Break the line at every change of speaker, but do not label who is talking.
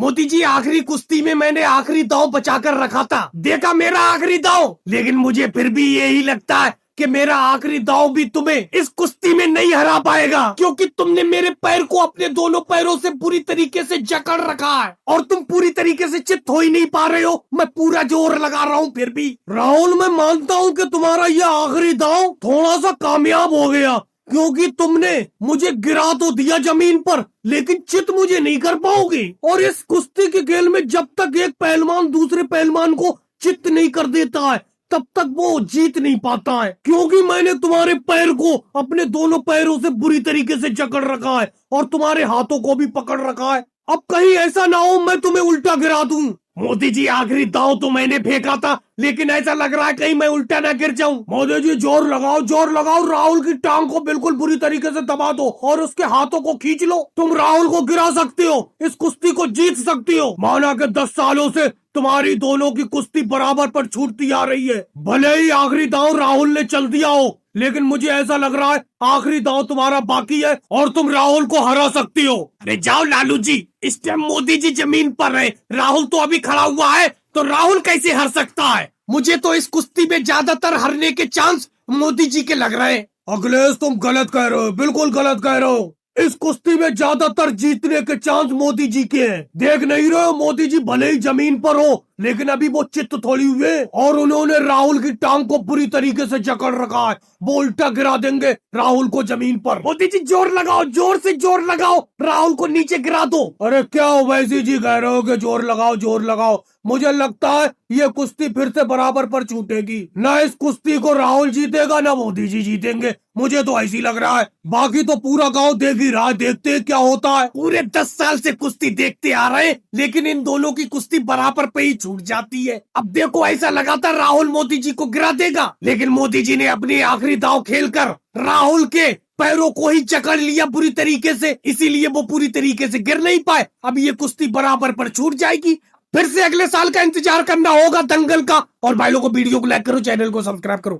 मोदी जी, आखिरी कुश्ती में मैंने आखिरी दांव बचाकर रखा था, देखा मेरा आखिरी दांव। लेकिन मुझे फिर भी यही लगता है कि मेरा आखिरी दांव भी तुम्हें इस कुश्ती में नहीं हरा पाएगा, क्योंकि तुमने मेरे पैर को अपने दोनों पैरों से बुरी तरीके से जकड़ रखा है और तुम पूरी तरीके से चित हो ही नहीं पा रहे हो। मैं पूरा जोर लगा रहा हूँ फिर भी। राहुल, मैं मानता हूँ कि तुम्हारा यह आखिरी दांव थोड़ा सा कामयाब हो गया, क्योंकि तुमने मुझे गिरा तो दिया जमीन पर, लेकिन चित मुझे नहीं कर पाओगे। और इस कुश्ती के खेल में जब तक एक पहलवान दूसरे पहलवान को चित नहीं कर देता है, तब तक वो जीत नहीं पाता है, क्योंकि मैंने तुम्हारे पैर को अपने दोनों पैरों से बुरी तरीके से जकड़ रखा है और तुम्हारे हाथों को भी पकड़ रखा है। अब कहीं ऐसा ना हो मैं तुम्हें उल्टा गिरा दूं। मोदी जी, आखिरी दांव तो मैंने फेंका था, लेकिन ऐसा लग रहा है कहीं मैं उल्टा ना गिर जाऊं। मोदी जी, जोर लगाओ, जोर लगाओ, राहुल की टांग को बिल्कुल बुरी तरीके से दबा दो और उसके हाथों को खींच लो। तुम राहुल को गिरा सकती हो, इस कुश्ती को जीत सकती हो। माना कि 10 सालों से तुम्हारी दोनों की कुश्ती बराबर पर छूटती आ रही है। भले ही आखिरी दांव राहुल ने चल दिया हो, लेकिन मुझे ऐसा लग रहा है आखिरी दांव तुम्हारा बाकी है और तुम राहुल को हरा सकती हो। अरे जाओ लालू जी, इस टाइम मोदी जी जमीन पर है, राहुल तो अभी खड़ा हुआ है, तो राहुल कैसे हर सकता है। मुझे तो इस कुश्ती में ज्यादातर हरने के चांस मोदी जी के लग रहे हैं। अखिलेश, तुम गलत कह रहे हो, बिल्कुल गलत कह रहे हो। इस कुश्ती में ज्यादातर जीतने के चांस मोदी जी के हैं। देख नहीं रहे हो, मोदी जी भले ही जमीन पर हो, लेकिन अभी वो चित्त थोड़ी हुए और उन्होंने राहुल की टांग को बुरी तरीके से जकड़ रखा है। वो उल्टा गिरा देंगे राहुल को जमीन पर। मोदी जी, जोर लगाओ, जोर से जोर लगाओ, राहुल को नीचे गिरा दो। अरे क्या हो वैसी जी, कह रहे हो कि जोर लगाओ, जोर लगाओ। मुझे लगता है ये कुश्ती फिर से बराबर पर छूटेगी। ना इस कुश्ती को राहुल जीतेगा, ना मोदी जी जीतेंगे, मुझे तो ऐसी लग रहा है। बाकी तो पूरा गांव देख ही रहा है, देखते क्या होता है। पूरे 10 साल से कुश्ती देखते आ रहे हैं, लेकिन इन दोनों की कुश्ती बराबर पे ही छूट जाती है। अब देखो, ऐसा लगातार राहुल मोदी जी को गिरा देगा, लेकिन मोदी जी ने अपनी आखिरी दांव खेलकर राहुल के पैरों को ही जकड़ लिया बुरी तरीके से, इसीलिए वो पूरी तरीके से गिर नहीं पाए। अब ये कुश्ती बराबर पर छूट जाएगी। फिर से अगले साल का इंतजार करना होगा दंगल का। और भाई लोगों को वीडियो को लाइक करो, चैनल को सब्सक्राइब करो।